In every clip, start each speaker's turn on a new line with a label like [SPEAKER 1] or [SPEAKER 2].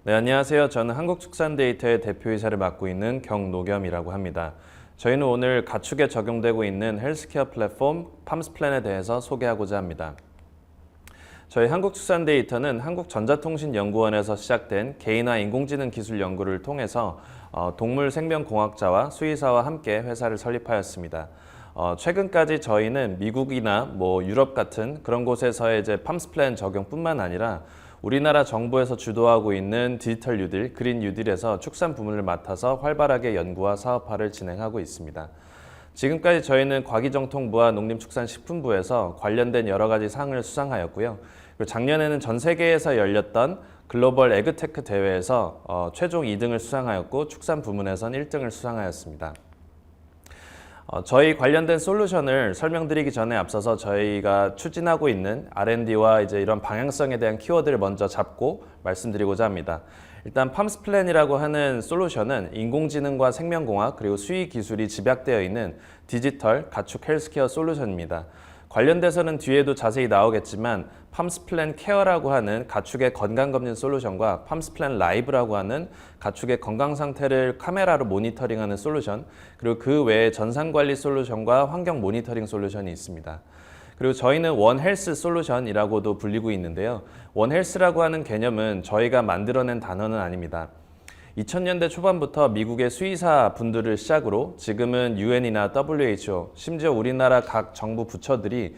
[SPEAKER 1] 네, 안녕하세요. 저는 한국축산데이터의 대표이사를 맡고 있는 경노겸이라고 합니다. 저희는 오늘 가축에 적용되고 있는 헬스케어 플랫폼 팜스플랜에 대해서 소개하고자 합니다. 저희 한국축산데이터는 한국전자통신연구원에서 시작된 개인화 인공지능 기술 연구를 통해서 동물생명공학자와 수의사와 함께 회사를 설립하였습니다. 최근까지 저희는 미국이나 유럽 같은 그런 곳에서의 이제 팜스플랜 적용뿐만 아니라 우리나라 정부에서 주도하고 있는 디지털 뉴딜, 그린 뉴딜에서 축산 부문을 맡아서 활발하게 연구와 사업화를 진행하고 있습니다. 지금까지 저희는 과기정통부와 농림축산식품부에서 관련된 여러 가지 상을 수상하였고요. 그리고 작년에는 전 세계에서 열렸던 글로벌 에그테크 대회에서 최종 2등을 수상하였고 축산 부문에선 1등을 수상하였습니다. 저희 관련된 솔루션을 설명드리기 전에 앞서서 저희가 추진하고 있는 R&D와 이제 이런 방향성에 대한 키워드를 먼저 잡고 말씀드리고자 합니다. 일단 팜스플랜이라고 하는 솔루션은 인공지능과 생명공학 그리고 수의 기술이 집약되어 있는 디지털 가축 헬스케어 솔루션입니다. 관련돼서는 뒤에도 자세히 나오겠지만 팜스플랜 케어라고 하는 가축의 건강검진 솔루션과 팜스플랜 라이브라고 하는 가축의 건강 상태를 카메라로 모니터링하는 솔루션, 그리고 그 외에 전산관리 솔루션과 환경 모니터링 솔루션이 있습니다. 그리고 저희는 원헬스 솔루션이라고도 불리고 있는데요. 원헬스라고 하는 개념은 저희가 만들어낸 단어는 아닙니다. 2000년대 초반부터 미국의 수의사 분들을 시작으로 지금은 UN이나 WHO, 심지어 우리나라 각 정부 부처들이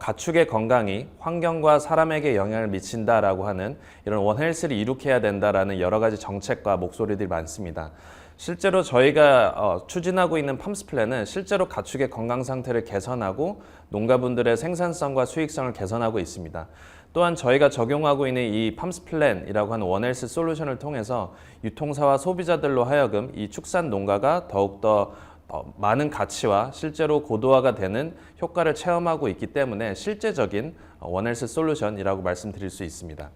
[SPEAKER 1] 가축의 건강이 환경과 사람에게 영향을 미친다라고 하는 이런 원헬스를 이룩해야 된다라는 여러 가지 정책과 목소리들이 많습니다. 실제로 저희가 추진하고 있는 팜스플랜은 실제로 가축의 건강 상태를 개선하고 농가분들의 생산성과 수익성을 개선하고 있습니다. 또한 저희가 적용하고 있는 이 팜스플랜이라고 하는 원헬스 솔루션을 통해서 유통사와 소비자들로 하여금 이 축산 농가가 더욱더 많은 가치와 실제로 고도화가 되는 효과를 체험하고 있기 때문에 실제적인 원헬스 솔루션이라고 말씀드릴 수 있습니다.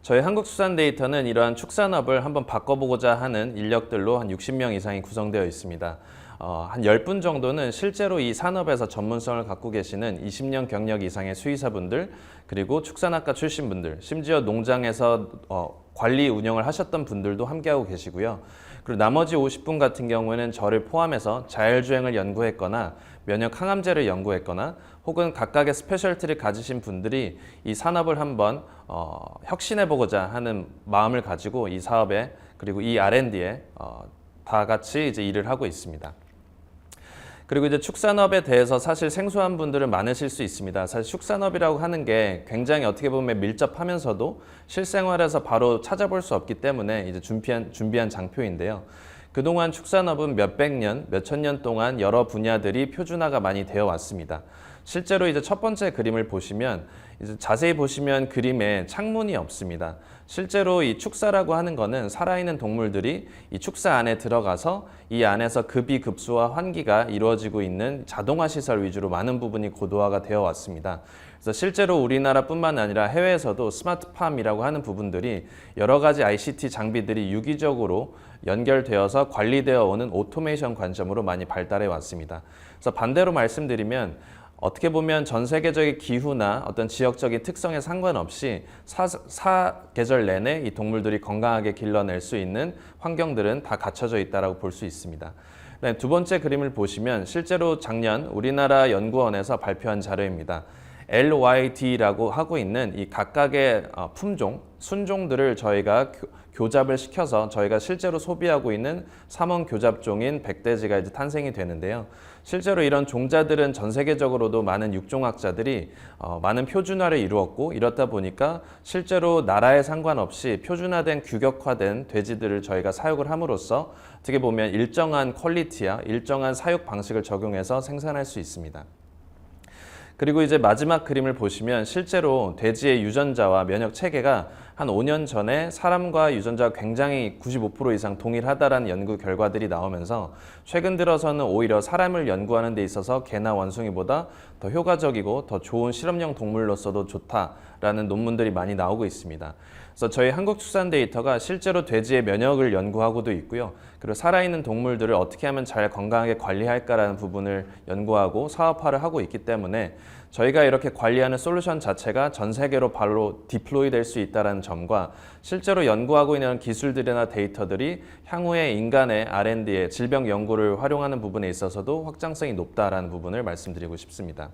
[SPEAKER 1] 저희 한국축산데이터는 이러한 축산업을 한번 바꿔보고자 하는 인력들로 한 60명 이상이 구성되어 있습니다. 한 10분 정도는 실제로 이 산업에서 전문성을 갖고 계시는 20년 경력 이상의 수의사분들, 그리고 축산학과 출신분들, 심지어 농장에서 관리 운영을 하셨던 분들도 함께하고 계시고요. 그리고 나머지 50분 같은 경우에는 저를 포함해서 자율주행을 연구했거나 면역 항암제를 연구했거나 혹은 각각의 스페셜티를 가지신 분들이 이 산업을 한번 혁신해보고자 하는 마음을 가지고 이 사업에 그리고 이 R&D에 다 같이 이제 일을 하고 있습니다. 그리고 이제 축산업에 대해서 사실 생소한 분들은 많으실 수 있습니다. 사실 축산업이라고 하는 게 굉장히 어떻게 보면 밀접하면서도 실생활에서 바로 찾아볼 수 없기 때문에 이제 준비한 장표인데요. 그동안 축산업은 몇백 년, 몇천 년 동안 여러 분야들이 표준화가 많이 되어 왔습니다. 실제로 이제 첫 번째 그림을 보시면 이제 자세히 보시면 그림에 창문이 없습니다. 실제로 이 축사라고 하는 거는 살아있는 동물들이 이 축사 안에 들어가서 이 안에서 급이 급수와 환기가 이루어지고 있는 자동화 시설 위주로 많은 부분이 고도화가 되어 왔습니다. 그래서 실제로 우리나라뿐만 아니라 해외에서도 스마트팜이라고 하는 부분들이 여러 가지 ICT 장비들이 유기적으로 연결되어서 관리되어 오는 오토메이션 관점으로 많이 발달해 왔습니다. 그래서 반대로 말씀드리면 어떻게 보면 전 세계적인 기후나 어떤 지역적인 특성에 상관없이 사계절 내내 이 동물들이 건강하게 길러낼 수 있는 환경들은 다 갖춰져 있다고 볼 수 있습니다. 두 번째 그림을 보시면 실제로 작년 우리나라 연구원에서 발표한 자료입니다. LYD라고 하고 있는 이 각각의 품종, 순종들을 저희가 교잡을 시켜서 저희가 실제로 소비하고 있는 삼원 교잡종인 백돼지가 이제 탄생이 되는데요. 실제로 이런 종자들은 전 세계적으로도 많은 육종학자들이 많은 표준화를 이루었고 이렇다 보니까 실제로 나라에 상관없이 표준화된 규격화된 돼지들을 저희가 사육을 함으로써 어떻게 보면 일정한 퀄리티와 일정한 사육 방식을 적용해서 생산할 수 있습니다. 그리고 이제 마지막 그림을 보시면 실제로 돼지의 유전자와 면역 체계가 한 5년 전에 사람과 유전자가 굉장히 95% 이상 동일하다라는 연구 결과들이 나오면서 최근 들어서는 오히려 사람을 연구하는 데 있어서 개나 원숭이보다 더 효과적이고 더 좋은 실험용 동물로서도 좋다라는 논문들이 많이 나오고 있습니다. 그래서 저희 한국축산데이터가 실제로 돼지의 면역을 연구하고도 있고요. 그리고 살아있는 동물들을 어떻게 하면 잘 건강하게 관리할까라는 부분을 연구하고 사업화를 하고 있기 때문에 저희가 이렇게 관리하는 솔루션 자체가 전 세계로 바로 디플로이 될 수 있다는 점과 실제로 연구하고 있는 기술들이나 데이터들이 향후에 인간의 R&D에 질병 연구를 활용하는 부분에 있어서도 확장성이 높다라는 부분을 말씀드리고 싶습니다.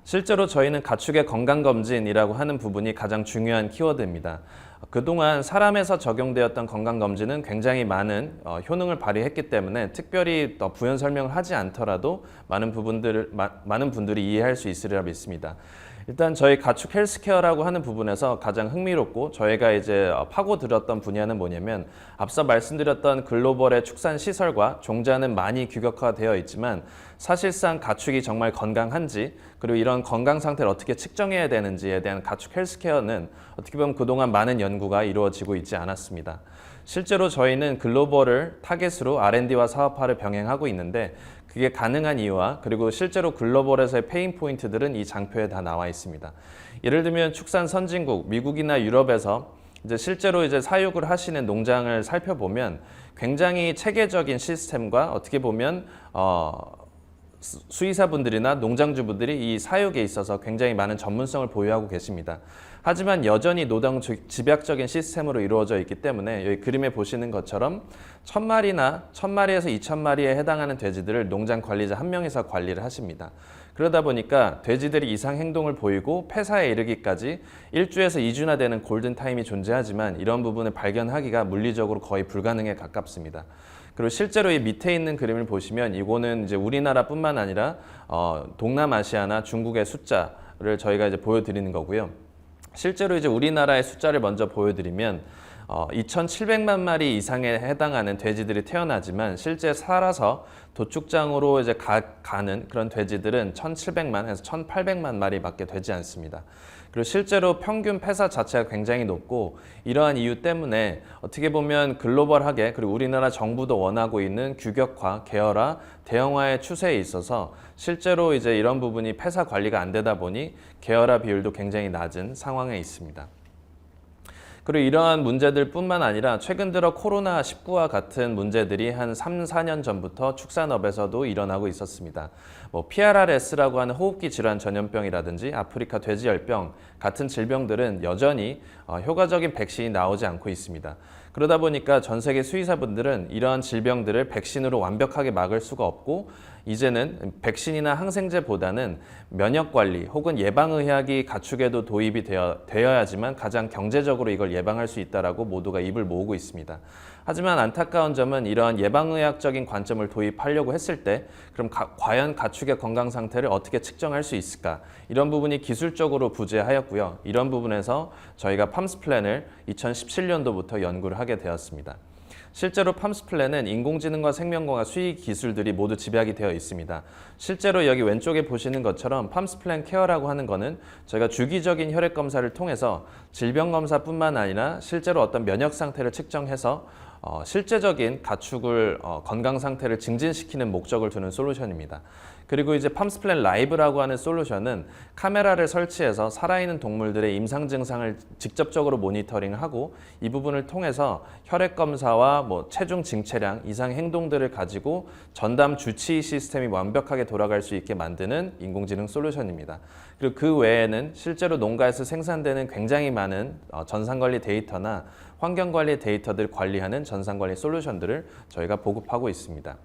[SPEAKER 1] 실제로 저희는 가축의 건강검진이라고 하는 부분이 가장 중요한 키워드입니다. 그동안 사람에서 적용되었던 건강검진은 굉장히 많은 효능을 발휘했기 때문에 특별히 더 부연 설명을 하지 않더라도 많은 분들이 이해할 수 있으리라 믿습니다. 일단 저희 가축 헬스케어라고 하는 부분에서 가장 흥미롭고 저희가 이제 파고들었던 분야는 뭐냐면 앞서 말씀드렸던 글로벌의 축산 시설과 종자는 많이 규격화되어 있지만 사실상 가축이 정말 건강한지 그리고 이런 건강 상태를 어떻게 측정해야 되는지에 대한 가축 헬스케어는 어떻게 보면 그동안 많은 연구가 이루어지고 있지 않았습니다. 실제로 저희는 글로벌을 타겟으로 R&D와 사업화를 병행하고 있는데 그게 가능한 이유와 그리고 실제로 글로벌에서의 페인 포인트들은 이 장표에 다 나와 있습니다. 예를 들면 축산 선진국, 미국이나 유럽에서 이제 실제로 이제 사육을 하시는 농장을 살펴보면 굉장히 체계적인 시스템과 어떻게 보면 수의사분들이나 농장주분들이 이 사육에 있어서 굉장히 많은 전문성을 보유하고 계십니다. 하지만 여전히 노동 집약적인 시스템으로 이루어져 있기 때문에 여기 그림에 보시는 것처럼 1000마리나 1000마리에서 2000마리에 해당하는 돼지들을 농장 관리자 한 명이서 관리를 하십니다. 그러다 보니까 돼지들이 이상 행동을 보이고 폐사에 이르기까지 1주에서 2주나 되는 골든타임이 존재하지만 이런 부분을 발견하기가 물리적으로 거의 불가능에 가깝습니다. 그리고 실제로 이 밑에 있는 그림을 보시면 이거는 이제 우리나라뿐만 아니라 동남아시아나 중국의 숫자를 저희가 이제 보여드리는 거고요. 실제로 이제 우리나라의 숫자를 먼저 보여드리면 2,700만 마리 이상에 해당하는 돼지들이 태어나지만 실제 살아서 도축장으로 이제 가는 그런 돼지들은 1,700만에서 1,800만 마리밖에 되지 않습니다. 그리고 실제로 평균 폐사 자체가 굉장히 높고 이러한 이유 때문에 어떻게 보면 글로벌하게 그리고 우리나라 정부도 원하고 있는 규격화, 계열화, 대형화의 추세에 있어서 실제로 이제 이런 부분이 폐사 관리가 안 되다 보니 계열화 비율도 굉장히 낮은 상황에 있습니다. 그리고 이러한 문제들 뿐만 아니라 최근 들어 코로나19와 같은 문제들이 한 3, 4년 전부터 축산업에서도 일어나고 있었습니다. PRRS라고 하는 호흡기 질환 전염병이라든지 아프리카 돼지열병 같은 질병들은 여전히 효과적인 백신이 나오지 않고 있습니다. 그러다 보니까 전 세계 수의사분들은 이러한 질병들을 백신으로 완벽하게 막을 수가 없고 이제는 백신이나 항생제보다는 면역관리 혹은 예방의학이 가축에도 도입이 되어야지만 가장 경제적으로 이걸 예방할 수 있다라고 모두가 입을 모으고 있습니다. 하지만 안타까운 점은 이러한 예방의학적인 관점을 도입하려고 했을 때 그럼 과연 가축의 건강 상태를 어떻게 측정할 수 있을까? 이런 부분이 기술적으로 부재하였고요. 이런 부분에서 저희가 팜스 플랜을 2017년도부터 연구를 하게 되었습니다. 실제로 팜스 플랜은 인공지능과 생명공학 수의 기술들이 모두 집약이 되어 있습니다. 실제로 여기 왼쪽에 보시는 것처럼 팜스 플랜 케어라고 하는 거는 저희가 주기적인 혈액 검사를 통해서 질병 검사뿐만 아니라 실제로 어떤 면역 상태를 측정해서 실제적인 가축을 건강 상태를 증진시키는 목적을 두는 솔루션입니다. 그리고 이제 팜스 플랜 라이브라고 하는 솔루션은 카메라를 설치해서 살아있는 동물들의 임상 증상을 직접적으로 모니터링하고 이 부분을 통해서 혈액 검사와 체중 증체량, 이상 행동들을 가지고 전담 주치 시스템이 완벽하게 돌아갈 수 있게 만드는 인공지능 솔루션입니다. 그리고 그 외에는 실제로 농가에서 생산되는 굉장히 많은 전산관리 데이터나 환경관리 데이터들 관리하는 전산관리 솔루션들을 저희가 보급하고 있습니다.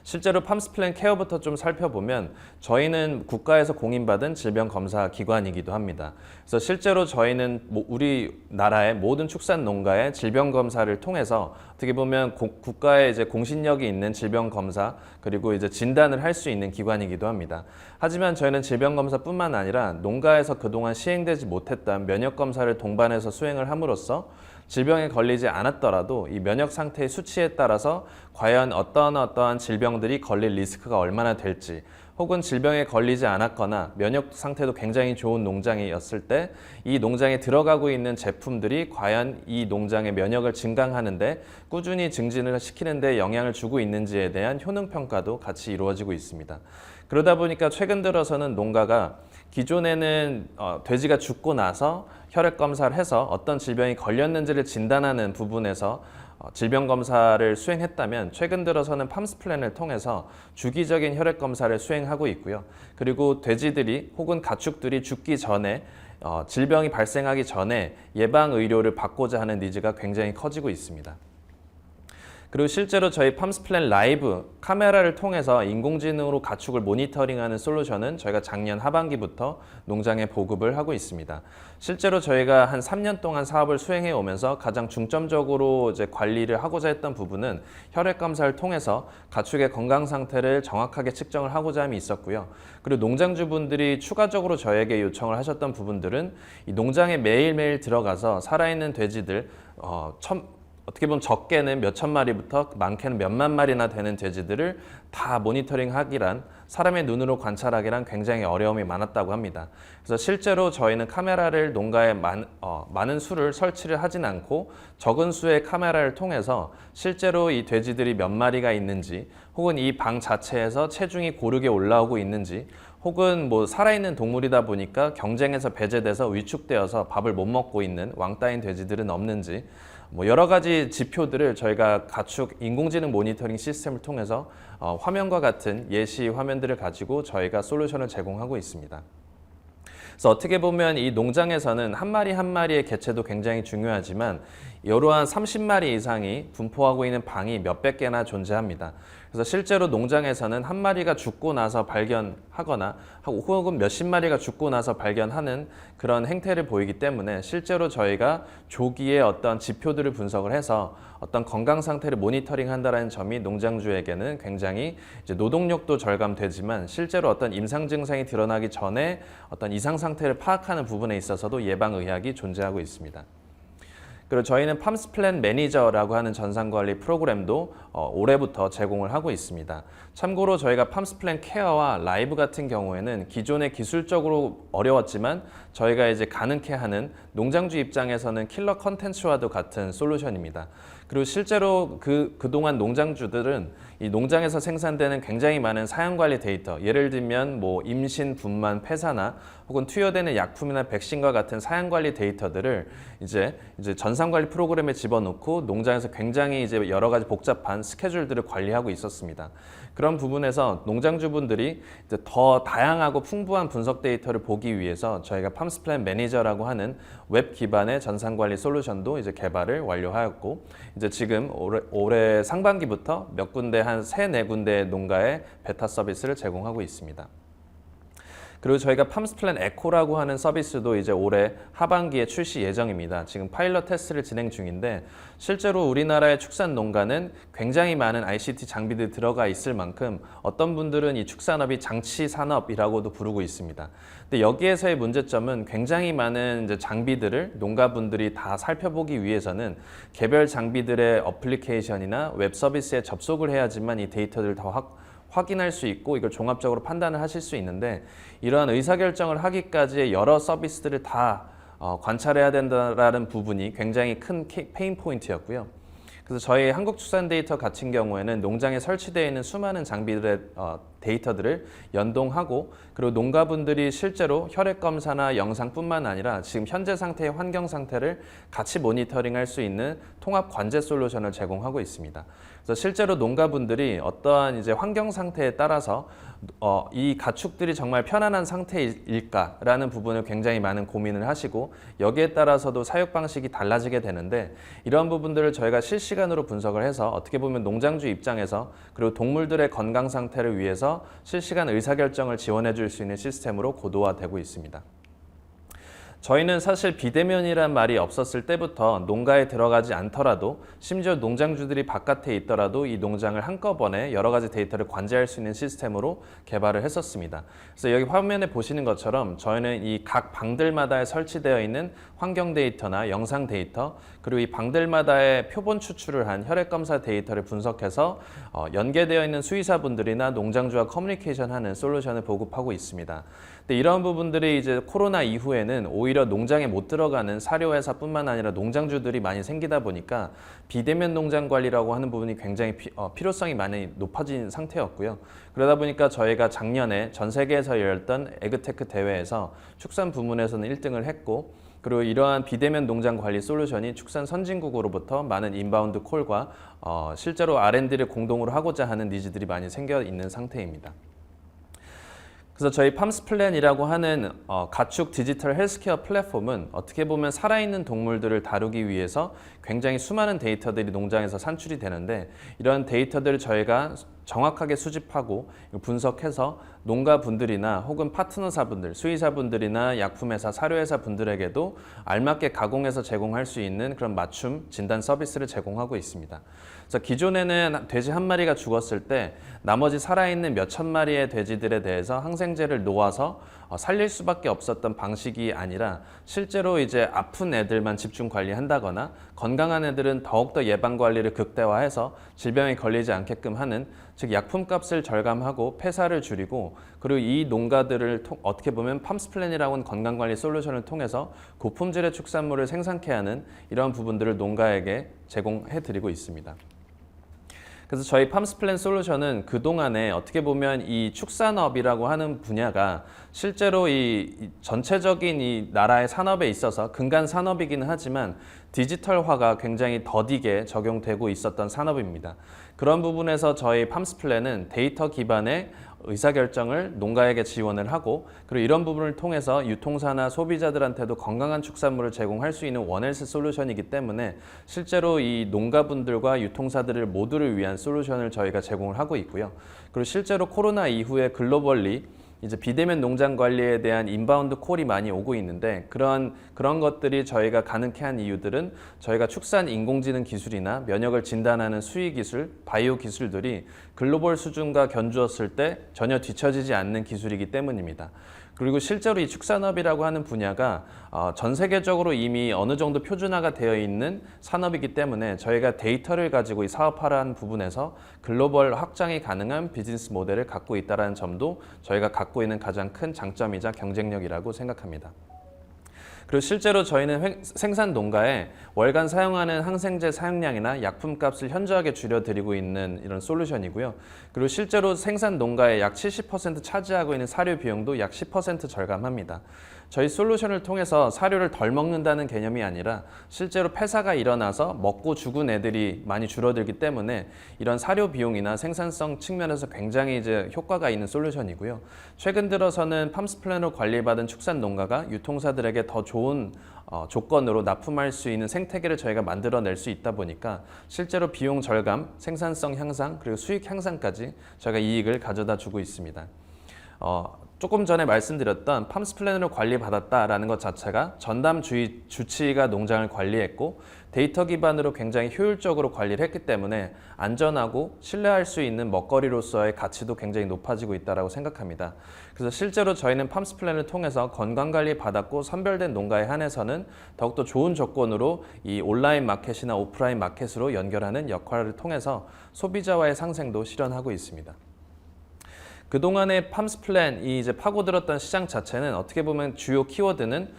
[SPEAKER 1] 실제로 팜스 플랜 케어부터 좀 살펴보면 저희는 국가에서 공인받은 질병검사 기관이기도 합니다. 그래서 실제로 저희는 우리나라의 모든 축산 농가의 질병검사를 통해서 어떻게 보면 국가의 이제 공신력이 있는 질병검사 그리고 이제 진단을 할 수 있는 기관이기도 합니다. 하지만 저희는 질병검사뿐만 아니라 농가에서 그동안 시행되지 못했던 면역검사를 동반해서 수행을 함으로써 질병에 걸리지 않았더라도 이 면역 상태의 수치에 따라서 과연 어떠한 질병들이 걸릴 리스크가 얼마나 될지 혹은 질병에 걸리지 않았거나 면역 상태도 굉장히 좋은 농장이었을 때 이 농장에 들어가고 있는 제품들이 과연 이 농장의 면역을 증강하는데 꾸준히 증진을 시키는 데 영향을 주고 있는지에 대한 효능 평가도 같이 이루어지고 있습니다. 그러다 보니까 최근 들어서는 농가가 기존에는 돼지가 죽고 나서 혈액 검사를 해서 어떤 질병이 걸렸는지를 진단하는 부분에서 질병 검사를 수행했다면 최근 들어서는 팜스 플랜을 통해서 주기적인 혈액 검사를 수행하고 있고요. 그리고 돼지들이 혹은 가축들이 죽기 전에 질병이 발생하기 전에 예방 의료를 받고자 하는 니즈가 굉장히 커지고 있습니다. 그리고 실제로 저희 팜스 플랜 라이브 카메라를 통해서 인공지능으로 가축을 모니터링하는 솔루션은 저희가 작년 하반기부터 농장에 보급을 하고 있습니다. 실제로 저희가 한 3년 동안 사업을 수행해 오면서 가장 중점적으로 이제 관리를 하고자 했던 부분은 혈액 검사를 통해서 가축의 건강 상태를 정확하게 측정을 하고자 함이 있었고요. 그리고 농장주분들이 추가적으로 저에게 요청을 하셨던 부분들은 이 농장에 매일매일 들어가서 살아있는 돼지들 어떻게 보면 적게는 몇천 마리부터 많게는 몇만 마리나 되는 돼지들을 다 모니터링하기란 사람의 눈으로 관찰하기란 굉장히 어려움이 많았다고 합니다. 그래서 실제로 저희는 카메라를 농가에 많은 수를 설치를 하진 않고 적은 수의 카메라를 통해서 실제로 이 돼지들이 몇 마리가 있는지 혹은 이 방 자체에서 체중이 고르게 올라오고 있는지 혹은 뭐 살아있는 동물이다 보니까 경쟁에서 배제돼서 위축되어서 밥을 못 먹고 있는 왕따인 돼지들은 없는지 뭐 여러 가지 지표들을 저희가 가축 인공지능 모니터링 시스템을 통해서 화면과 같은 예시 화면들을 가지고 저희가 솔루션을 제공하고 있습니다. 그래서 어떻게 보면 이 농장에서는 한 마리 한 마리의 개체도 굉장히 중요하지만 이러한 30마리 이상이 분포하고 있는 방이 몇백 개나 존재합니다. 그래서 실제로 농장에서는 한 마리가 죽고 나서 발견하거나 혹은 몇십 마리가 죽고 나서 발견하는 그런 행태를 보이기 때문에 실제로 저희가 조기에 어떤 지표들을 분석을 해서 어떤 건강 상태를 모니터링 한다는 점이 농장주에게는 굉장히 이제 노동력도 절감되지만 실제로 어떤 임상 증상이 드러나기 전에 어떤 이상 상태를 파악하는 부분에 있어서도 예방 의학이 존재하고 있습니다. 그리고 저희는 팜스 플랜 매니저라고 하는 전산관리 프로그램도 올해부터 제공을 하고 있습니다. 참고로 저희가 팜스 플랜 케어와 라이브 같은 경우에는 기존에 기술적으로 어려웠지만 저희가 이제 가능케 하는 농장주 입장에서는 킬러 컨텐츠와도 같은 솔루션입니다. 그리고 실제로 그동안 농장주들은 이 농장에서 생산되는 굉장히 많은 사양관리 데이터, 예를 들면 뭐 임신, 분만, 폐사나 혹은 투여되는 약품이나 백신과 같은 사양관리 데이터들을 이제 전산관리 프로그램에 집어넣고 농장에서 굉장히 이제 여러 가지 복잡한 스케줄들을 관리하고 있었습니다. 그런 부분에서 농장주분들이 이제 더 다양하고 풍부한 분석 데이터를 보기 위해서 저희가 팜스 플랜 매니저라고 하는 웹 기반의 전산관리 솔루션도 이제 개발을 완료하였고 이제 지금 올해 상반기부터 몇 군데 한 3-4군데 농가에 베타 서비스를 제공하고 있습니다. 그리고 저희가 팜스 플랜 에코라고 하는 서비스도 이제 올해 하반기에 출시 예정입니다. 지금 파일럿 테스트를 진행 중인데 실제로 우리나라의 축산 농가는 굉장히 많은 ICT 장비들이 들어가 있을 만큼 어떤 분들은 이 축산업이 장치 산업이라고도 부르고 있습니다. 근데 여기에서의 문제점은 굉장히 많은 이제 장비들을 농가분들이 다 살펴보기 위해서는 개별 장비들의 어플리케이션이나 웹 서비스에 접속을 해야지만 이 데이터들을 더 확인할 수 있고 이걸 종합적으로 판단을 하실 수 있는데 이러한 의사결정을 하기까지의 여러 서비스들을 다 관찰해야 된다는 부분이 굉장히 큰 페인 포인트였고요. 그래서 저희 한국축산데이터 같은 경우에는 농장에 설치되어 있는 수많은 장비들의 데이터들을 연동하고 그리고 농가분들이 실제로 혈액 검사나 영상뿐만 아니라 지금 현재 상태의 환경 상태를 같이 모니터링할 수 있는 통합 관제 솔루션을 제공하고 있습니다. 그래서 실제로 농가분들이 어떠한 이제 환경 상태에 따라서 이 가축들이 정말 편안한 상태일까라는 부분을 굉장히 많은 고민을 하시고 여기에 따라서도 사육 방식이 달라지게 되는데 이런 부분들을 저희가 실시간으로 분석을 해서 어떻게 보면 농장주 입장에서 그리고 동물들의 건강 상태를 위해서 실시간 의사결정을 지원해 줄 수 있는 시스템으로 고도화되고 있습니다. 저희는 사실 비대면이란 말이 없었을 때부터 농가에 들어가지 않더라도 심지어 농장주들이 바깥에 있더라도 이 농장을 한꺼번에 여러 가지 데이터를 관제할 수 있는 시스템으로 개발을 했었습니다. 그래서 여기 화면에 보시는 것처럼 저희는 이 각 방들마다에 설치되어 있는 환경 데이터나 영상 데이터 그리고 이 방들마다의 표본 추출을 한 혈액 검사 데이터를 분석해서 연계되어 있는 수의사분들이나 농장주와 커뮤니케이션하는 솔루션을 보급하고 있습니다. 근데 이런 부분들이 이제 코로나 이후에는 오히려 농장에 못 들어가는 사료회사뿐만 아니라 농장주들이 많이 생기다 보니까 비대면 농장 관리라고 하는 부분이 굉장히 필요성이 많이 높아진 상태였고요. 그러다 보니까 저희가 작년에 전 세계에서 열렸던 에그테크 대회에서 축산 부문에서는 1등을 했고 그리고 이러한 비대면 농장 관리 솔루션이 축산 선진국으로부터 많은 인바운드 콜과 실제로 R&D를 공동으로 하고자 하는 니즈들이 많이 생겨 있는 상태입니다. 그래서 저희 팜스플랜이라고 하는 가축 디지털 헬스케어 플랫폼은 어떻게 보면 살아있는 동물들을 다루기 위해서 굉장히 수많은 데이터들이 농장에서 산출이 되는데, 이런 데이터들을 저희가 정확하게 수집하고 분석해서 농가분들이나 혹은 파트너사분들, 수의사분들이나 약품회사, 사료회사 분들에게도 알맞게 가공해서 제공할 수 있는 그런 맞춤 진단 서비스를 제공하고 있습니다. 그래서 기존에는 돼지 한 마리가 죽었을 때 나머지 살아있는 몇천 마리의 돼지들에 대해서 항생제를 놓아서 살릴 수밖에 없었던 방식이 아니라, 실제로 이제 아픈 애들만 집중 관리한다거나 건강한 애들은 더욱더 예방 관리를 극대화해서 질병에 걸리지 않게끔 하는, 즉 약품값을 절감하고 폐사를 줄이고, 그리고 이 농가들을 어떻게 보면 팜스플랜이라고 하는 건강관리 솔루션을 통해서 고품질의 축산물을 생산케 하는 이러한 부분들을 농가에게 제공해 드리고 있습니다. 그래서 저희 팜스플랜 솔루션은 그동안에 어떻게 보면 이 축산업이라고 하는 분야가 실제로 이 전체적인 이 나라의 산업에 있어서 근간 산업이기는 하지만 디지털화가 굉장히 더디게 적용되고 있었던 산업입니다. 그런 부분에서 저희 팜스플랜은 데이터 기반의 의사결정을 농가에게 지원을 하고, 그리고 이런 부분을 통해서 유통사나 소비자들한테도 건강한 축산물을 제공할 수 있는 원헬스 솔루션이기 때문에 실제로 이 농가분들과 유통사들을 모두를 위한 솔루션을 저희가 제공을 하고 있고요. 그리고 실제로 코로나 이후에 글로벌리 이제 비대면 농장 관리에 대한 인바운드 콜이 많이 오고 있는데, 그런 것들이 저희가 가능케 한 이유들은 저희가 축산 인공지능 기술이나 면역을 진단하는 수의 기술, 바이오 기술들이 글로벌 수준과 견주었을 때 전혀 뒤처지지 않는 기술이기 때문입니다. 그리고 실제로 이 축산업이라고 하는 분야가 전 세계적으로 이미 어느 정도 표준화가 되어 있는 산업이기 때문에 저희가 데이터를 가지고 이 사업화라는 부분에서 글로벌 확장이 가능한 비즈니스 모델을 갖고 있다는 점도 저희가 갖고 있는 가장 큰 장점이자 경쟁력이라고 생각합니다. 그리고 실제로 저희는 생산 농가에 월간 사용하는 항생제 사용량이나 약품값을 현저하게 줄여드리고 있는 이런 솔루션이고요. 그리고 실제로 생산 농가의 약 70% 차지하고 있는 사료 비용도 약 10% 절감합니다. 저희 솔루션을 통해서 사료를 덜 먹는다는 개념이 아니라 실제로 폐사가 일어나서 먹고 죽은 애들이 많이 줄어들기 때문에 이런 사료 비용이나 생산성 측면에서 굉장히 이제 효과가 있는 솔루션이고요. 최근 들어서는 팜스플랜으로 관리받은 축산 농가가 유통사들에게 더 좋은 조건으로 납품할 수 있는 생태계를 저희가 만들어낼 수 있다 보니까 실제로 비용 절감, 생산성 향상, 그리고 수익 향상까지 저희가 이익을 가져다 주고 있습니다. 조금 전에 말씀드렸던 팜스플랜으로 관리받았다라는 것 자체가 전담주의 주치의가 농장을 관리했고 데이터 기반으로 굉장히 효율적으로 관리를 했기 때문에 안전하고 신뢰할 수 있는 먹거리로서의 가치도 굉장히 높아지고 있다고 생각합니다. 그래서 실제로 저희는 팜스플랜을 통해서 건강관리 받았고 선별된 농가에 한해서는 더욱더 좋은 조건으로 이 온라인 마켓이나 오프라인 마켓으로 연결하는 역할을 통해서 소비자와의 상생도 실현하고 있습니다. 그동안의 팜스플랜이 이제 파고들었던 시장 자체는 어떻게 보면 주요 키워드는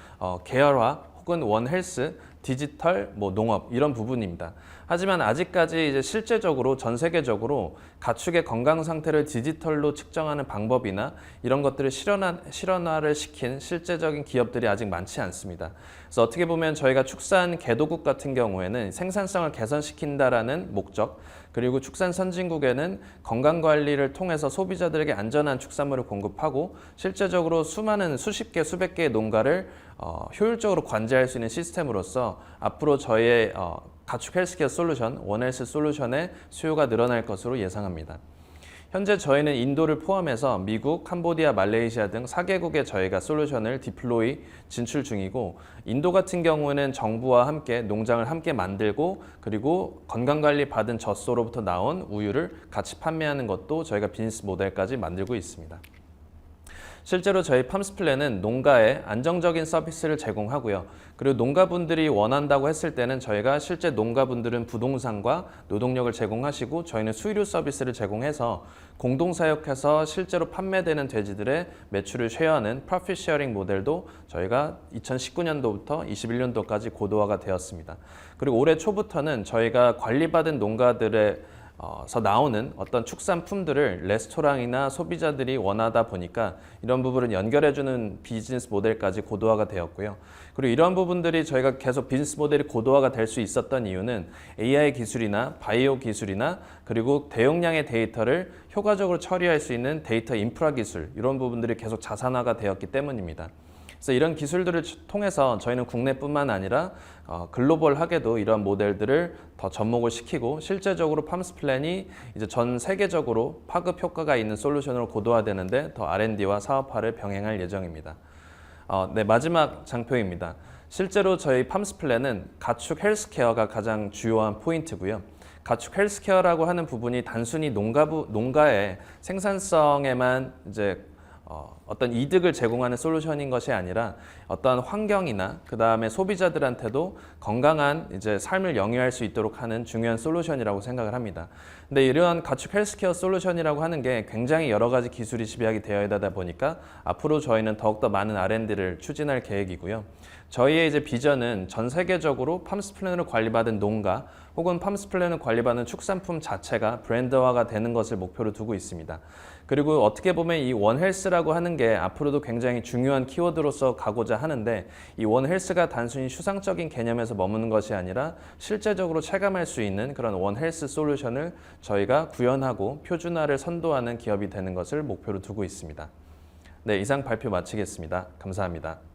[SPEAKER 1] 계열화 혹은 원헬스, 디지털, 농업 이런 부분입니다. 하지만 아직까지 이제 실제적으로 전 세계적으로 가축의 건강 상태를 디지털로 측정하는 방법이나 이런 것들을 실현화를 시킨 실제적인 기업들이 아직 많지 않습니다. 그래서 어떻게 보면 저희가 축산 개도국 같은 경우에는 생산성을 개선시킨다라는 목적, 그리고 축산 선진국에는 건강관리를 통해서 소비자들에게 안전한 축산물을 공급하고 실제적으로 수많은 수십 개, 수백 개의 농가를 효율적으로 관제할 수 있는 시스템으로서 앞으로 저희의 가축 헬스케어 솔루션, 원헬스 솔루션의 수요가 늘어날 것으로 예상합니다. 현재 저희는 인도를 포함해서 미국, 캄보디아, 말레이시아 등 4개국에 저희가 솔루션을 디플로이 진출 중이고, 인도 같은 경우에는 정부와 함께 농장을 함께 만들고 그리고 건강관리 받은 젖소로부터 나온 우유를 같이 판매하는 것도 저희가 비즈니스 모델까지 만들고 있습니다. 실제로 저희 팜스플랜은 농가에 안정적인 서비스를 제공하고요. 그리고 농가분들이 원한다고 했을 때는 저희가 실제 농가분들은 부동산과 노동력을 제공하시고 저희는 수의료 서비스를 제공해서 공동사육해서 실제로 판매되는 돼지들의 매출을 쉐어하는 프로핏 쉐어링 모델도 저희가 2019년도부터 21년도까지 고도화가 되었습니다. 그리고 올해 초부터는 저희가 관리받은 농가들의 나오는 어떤 축산품들을 레스토랑이나 소비자들이 원하다 보니까 이런 부분을 연결해주는 비즈니스 모델까지 고도화가 되었고요. 그리고 이런 부분들이 저희가 계속 비즈니스 모델이 고도화가 될 수 있었던 이유는 AI 기술이나 바이오 기술이나 그리고 대용량의 데이터를 효과적으로 처리할 수 있는 데이터 인프라 기술 이런 부분들이 계속 자산화가 되었기 때문입니다. 그래서 이런 기술들을 통해서 저희는 국내뿐만 아니라 글로벌하게도 이런 모델들을 더 접목을 시키고 실제적으로 팜스플랜이 이제 전 세계적으로 파급 효과가 있는 솔루션으로 고도화되는데 더 R&D와 사업화를 병행할 예정입니다. 네, 마지막 장표입니다. 실제로 저희 팜스플랜은 가축 헬스케어가 가장 주요한 포인트고요. 가축 헬스케어라고 하는 부분이 단순히 농가의 생산성에만 이제 어떤 이득을 제공하는 솔루션인 것이 아니라 어떤 환경이나 그 다음에 소비자들한테도 건강한 이제 삶을 영위할 수 있도록 하는 중요한 솔루션이라고 생각을 합니다. 근데 이러한 가축 헬스케어 솔루션이라고 하는 게 굉장히 여러 가지 기술이 집약이 되어 있다 보니까 앞으로 저희는 더욱더 많은 R&D를 추진할 계획이고요. 저희의 이제 비전은 전 세계적으로 팜스플랜으로 관리받은 농가 혹은 팜스플랜을 관리받는 축산품 자체가 브랜드화가 되는 것을 목표로 두고 있습니다. 그리고 어떻게 보면 이 원헬스라고 하는 게 앞으로도 굉장히 중요한 키워드로서 가고자 하는데 이 원헬스가 단순히 추상적인 개념에서 머무는 것이 아니라 실제적으로 체감할 수 있는 그런 원헬스 솔루션을 저희가 구현하고 표준화를 선도하는 기업이 되는 것을 목표로 두고 있습니다. 네, 이상 발표 마치겠습니다. 감사합니다.